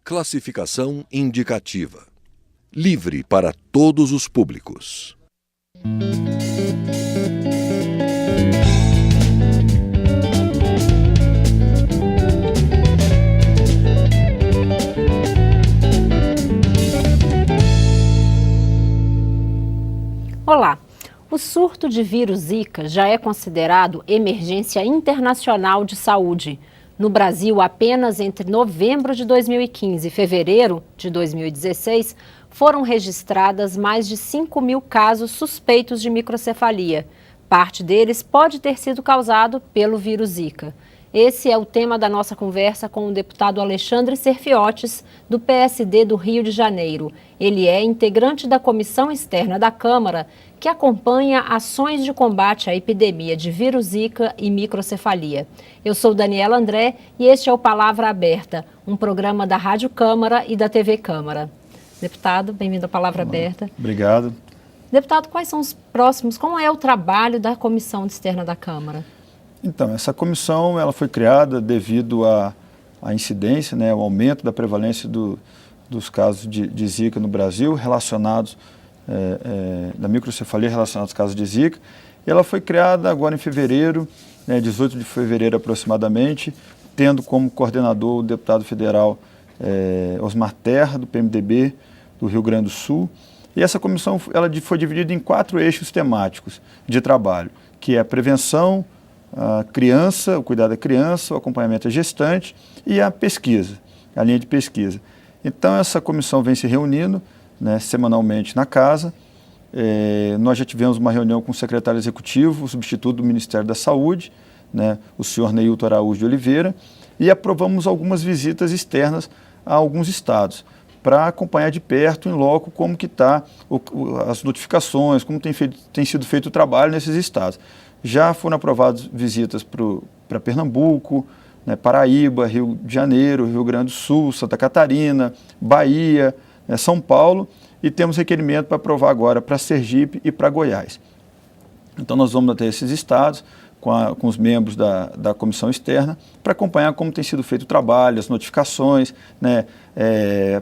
Classificação indicativa. Livre para todos os públicos. Olá! O surto de vírus Zika já é considerado emergência internacional de saúde. No Brasil, apenas entre novembro de 2015 e fevereiro de 2016, foram registradas mais de 5.000 casos suspeitos de microcefalia. Parte deles pode ter sido causado pelo vírus Zika. Esse é o tema da nossa conversa com o deputado Alexandre Serfiotis, do PSD do Rio de Janeiro. Ele é integrante da Comissão Externa da Câmara, que acompanha ações de combate à epidemia de vírus Zika e microcefalia. Eu sou Daniela André e este é o Palavra Aberta, um programa da Rádio Câmara e da TV Câmara. Deputado, bem-vindo à Palavra Aberta. Obrigado. Deputado, quais são os próximos, como é o trabalho da Comissão Externa da Câmara? Então, essa comissão ela foi criada devido à incidência, ao aumento da prevalência dos casos de Zika no Brasil, relacionados, da microcefalia relacionados aos casos de Zika. E ela foi criada agora em fevereiro, 18 de fevereiro aproximadamente, tendo como coordenador o deputado federal Osmar Terra, do PMDB do Rio Grande do Sul. E essa comissão ela foi dividida em 4 eixos temáticos de trabalho, que é a prevenção, a criança, o cuidado da criança, o acompanhamento da gestante e a pesquisa, a linha de pesquisa. Então, essa comissão vem se reunindo semanalmente na casa. Nós já tivemos uma reunião com o secretário executivo, o substituto do Ministério da Saúde, o senhor Neilton Araújo de Oliveira, e aprovamos algumas visitas externas a alguns estados, para acompanhar de perto, em loco, como que está as notificações, como tem sido feito o trabalho nesses estados. Já foram aprovadas visitas para Pernambuco, Paraíba, Rio de Janeiro, Rio Grande do Sul, Santa Catarina, Bahia, São Paulo, e temos requerimento para aprovar agora para Sergipe e para Goiás. Então nós vamos até esses estados com os membros da comissão externa para acompanhar como tem sido feito o trabalho, as notificações,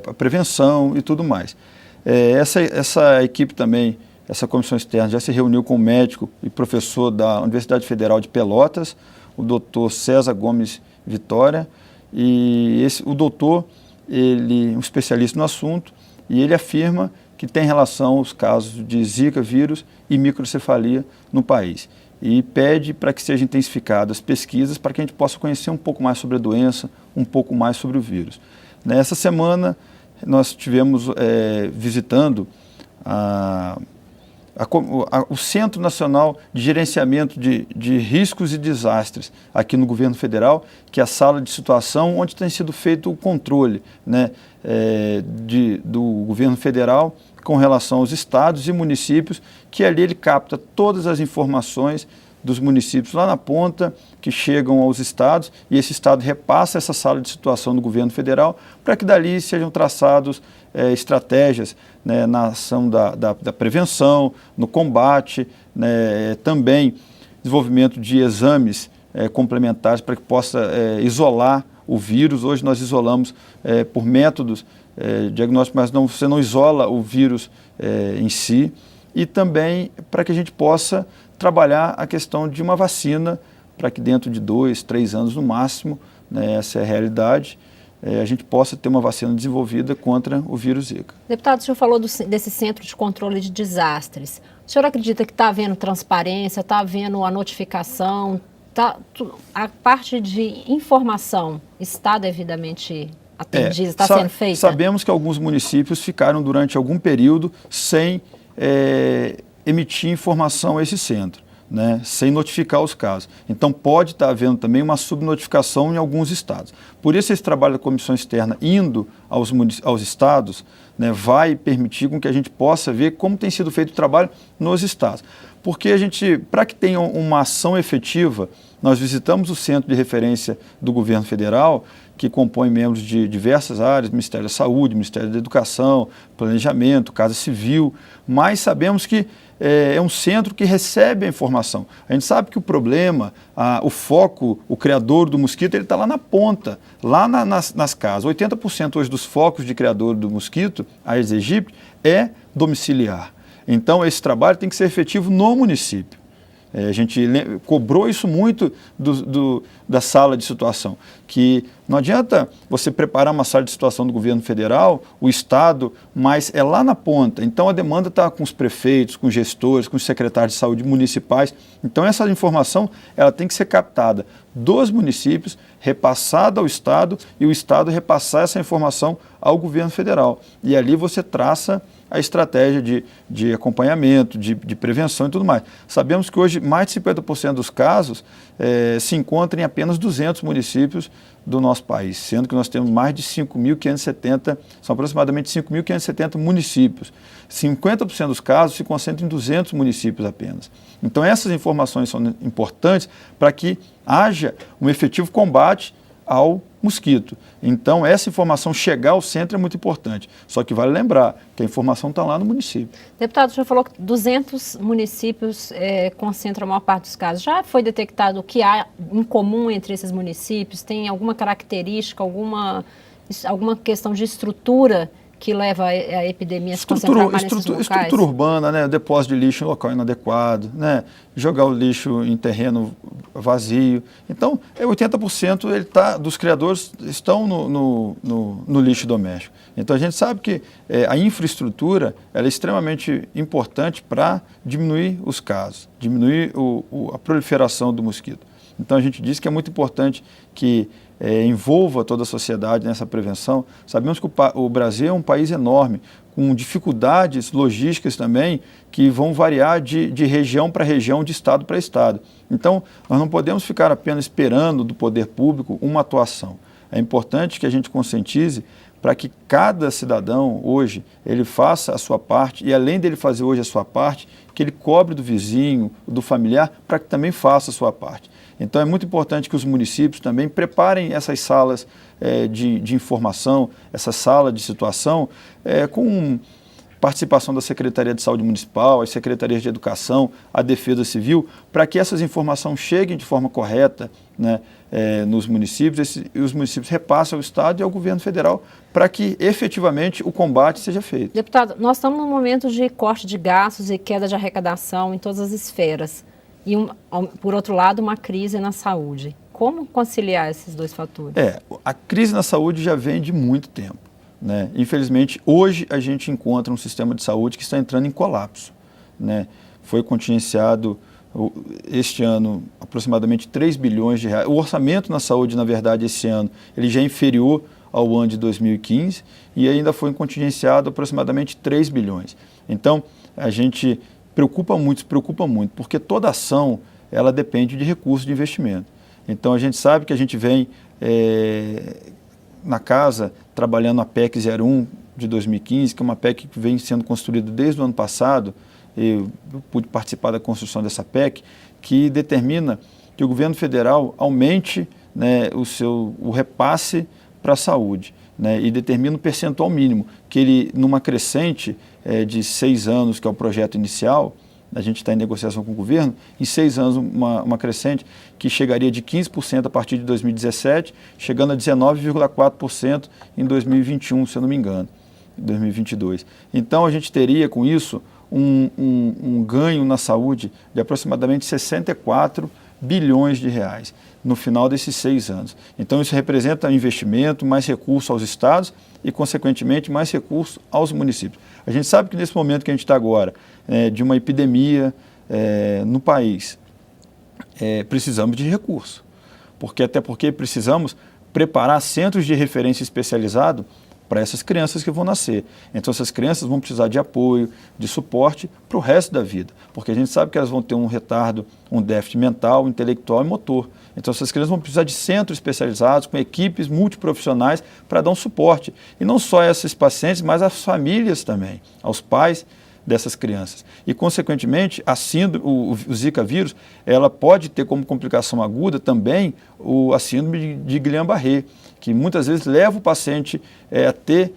a prevenção e tudo mais. Essa equipe também, essa comissão externa já se reuniu com o médico e professor da Universidade Federal de Pelotas, o doutor César Gomes Vitória, e o doutor, ele é um especialista no assunto, e ele afirma que tem relação aos casos de Zika vírus e microcefalia no país. E pede para que sejam intensificadas pesquisas para que a gente possa conhecer um pouco mais sobre a doença, um pouco mais sobre o vírus. Nessa semana, nós estivemos visitando o Centro Nacional de Gerenciamento de Riscos e Desastres, aqui no Governo Federal, que é a sala de situação onde tem sido feito o controle do Governo Federal com relação aos estados e municípios, que ali ele capta todas as informações dos municípios lá na ponta, que chegam aos estados, e esse estado repassa essa sala de situação do Governo Federal, para que dali sejam traçados estratégias na ação da prevenção, no combate, também desenvolvimento de exames complementares para que possa isolar o vírus. Hoje nós isolamos por métodos diagnósticos, mas você não isola o vírus em si, e também para que a gente possa trabalhar a questão de uma vacina, para que dentro de 2, 3 anos no máximo, essa é a realidade, a gente possa ter uma vacina desenvolvida contra o vírus Zika. Deputado, o senhor falou desse Centro de Controle de Desastres. O senhor acredita que está havendo transparência, está havendo a notificação, a parte de informação está devidamente atendida, está sendo feita? Sabemos que alguns municípios ficaram durante algum período sem emitir informação a esse centro, sem notificar os casos. Então pode estar havendo também uma subnotificação em alguns estados. Por isso esse trabalho da comissão externa indo aos estados vai permitir com que a gente possa ver como tem sido feito o trabalho nos estados. Porque para que tenha uma ação efetiva, nós visitamos o centro de referência do governo federal, que compõem membros de diversas áreas, Ministério da Saúde, Ministério da Educação, Planejamento, Casa Civil, mas sabemos que é um centro que recebe a informação. A gente sabe que o problema, o foco, o criador do mosquito, ele está lá na ponta, lá nas casas. 80% hoje dos focos de criador do mosquito, Aedes aegypti, é domiciliar. Então, esse trabalho tem que ser efetivo no município. A gente cobrou isso muito da sala de situação, que não adianta você preparar uma sala de situação do governo federal, o Estado, mas é lá na ponta. Então a demanda está com os prefeitos, com os gestores, com os secretários de saúde municipais. Então essa informação ela tem que ser captada dos municípios, repassada ao Estado e o Estado repassar essa informação ao governo federal. E ali você traça a estratégia de acompanhamento, de prevenção e tudo mais. Sabemos que hoje mais de 50% dos casos se encontram em apenas 200 municípios do nosso país, sendo que nós temos mais de 5.570, são aproximadamente 5.570 municípios. 50% dos casos se concentram em 200 municípios apenas. Então essas informações são importantes para que haja um efetivo combate ao mosquito. Então, essa informação chegar ao centro é muito importante. Só que vale lembrar que a informação está lá no município. Deputado, o senhor falou que 200 municípios concentram a maior parte dos casos. Já foi detectado o que há em comum entre esses municípios? Tem alguma característica, alguma questão de estrutura que leva a epidemia a se concentrar mais nesses locais? Estrutura urbana, né? Depósito de lixo em local inadequado, né? Jogar o lixo em terreno vazio. Então, 80% dos criadores estão no lixo doméstico. Então, a gente sabe que a infraestrutura ela é extremamente importante para diminuir os casos, diminuir a proliferação do mosquito. Então, a gente diz que é muito importante que envolva toda a sociedade nessa prevenção. Sabemos que o Brasil é um país enorme, com dificuldades logísticas também, que vão variar de região para região, de estado para estado. Então, nós não podemos ficar apenas esperando do poder público uma atuação. É importante que a gente conscientize para que cada cidadão hoje, ele faça a sua parte e além dele fazer hoje a sua parte, que ele cobre do vizinho, do familiar, para que também faça a sua parte. Então é muito importante que os municípios também preparem essas salas de informação, essa sala de situação, com participação da Secretaria de Saúde Municipal, as Secretarias de Educação, a Defesa Civil, para que essas informações cheguem de forma correta, né, nos municípios, e os municípios repassem ao Estado e ao Governo Federal para que efetivamente o combate seja feito. Deputado, nós estamos num momento de corte de gastos e queda de arrecadação em todas as esferas. E, por outro lado, uma crise na saúde. Como conciliar esses dois fatores? A crise na saúde já vem de muito tempo, né? Infelizmente, hoje a gente encontra um sistema de saúde que está entrando em colapso, né? Foi contingenciado este ano aproximadamente 3 bilhões de reais. O orçamento na saúde, na verdade, esse ano, ele já é inferior ao ano de 2015 e ainda foi contingenciado aproximadamente 3 bilhões. Então, a gente se preocupa muito, porque toda ação, ela depende de recursos de investimento. Então, a gente sabe que a gente vem na casa trabalhando a PEC 01 de 2015, que é uma PEC que vem sendo construída desde o ano passado. Eu pude participar da construção dessa PEC, que determina que o governo federal aumente, né, o repasse para a saúde, né, e determina um percentual mínimo, que ele, numa crescente de 6 anos, que é o projeto inicial, a gente está em negociação com o governo, em 6 anos uma crescente que chegaria de 15% a partir de 2017, chegando a 19,4% em 2021, se eu não me engano, em 2022. Então a gente teria com isso um ganho na saúde de aproximadamente 64 bilhões de reais no final desses 6 anos. Então isso representa investimento, mais recursos aos estados e, consequentemente, mais recursos aos municípios. A gente sabe que nesse momento que a gente está agora, de uma epidemia no país, precisamos de recursos, até porque precisamos preparar centros de referência especializado para essas crianças que vão nascer. Então essas crianças vão precisar de apoio, de suporte para o resto da vida, porque a gente sabe que elas vão ter um retardo, um déficit mental, intelectual e motor. Então essas crianças vão precisar de centros especializados, com equipes multiprofissionais para dar um suporte. E não só a esses pacientes, mas às famílias também, aos pais dessas crianças. E, consequentemente, a síndrome, o Zika vírus, ela pode ter como complicação aguda também a síndrome de Guillain-Barré, que muitas vezes leva o paciente a ter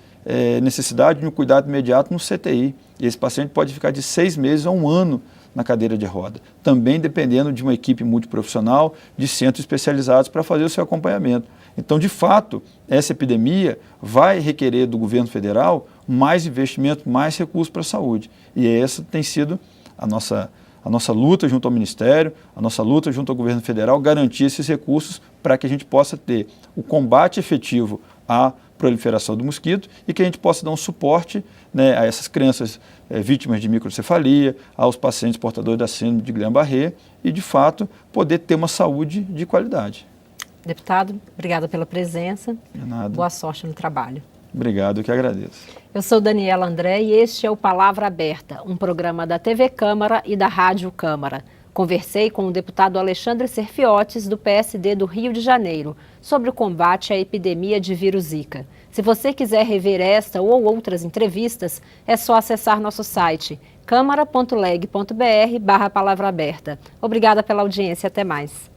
necessidade de um cuidado imediato no CTI. E esse paciente pode ficar de 6 meses a 1 ano na cadeira de roda, também dependendo de uma equipe multiprofissional, de centros especializados para fazer o seu acompanhamento. Então, de fato, essa epidemia vai requerer do governo federal mais investimento, mais recursos para a saúde. E essa tem sido a nossa luta junto ao Ministério, a nossa luta junto ao governo federal, garantir esses recursos para que a gente possa ter o combate efetivo à proliferação do mosquito e que a gente possa dar um suporte, né, a essas crianças vítimas de microcefalia, aos pacientes portadores da síndrome de Guillain-Barré e, de fato, poder ter uma saúde de qualidade. Deputado, obrigada pela presença. De nada. Boa sorte no trabalho. Obrigado, eu que agradeço. Eu sou Daniela André e este é o Palavra Aberta, um programa da TV Câmara e da Rádio Câmara. Conversei com o deputado Alexandre Serfiotis, do PSD do Rio de Janeiro, sobre o combate à epidemia de vírus Zika. Se você quiser rever esta ou outras entrevistas, é só acessar nosso site câmara.leg.br/Palavra Aberta. Obrigada pela audiência, até mais.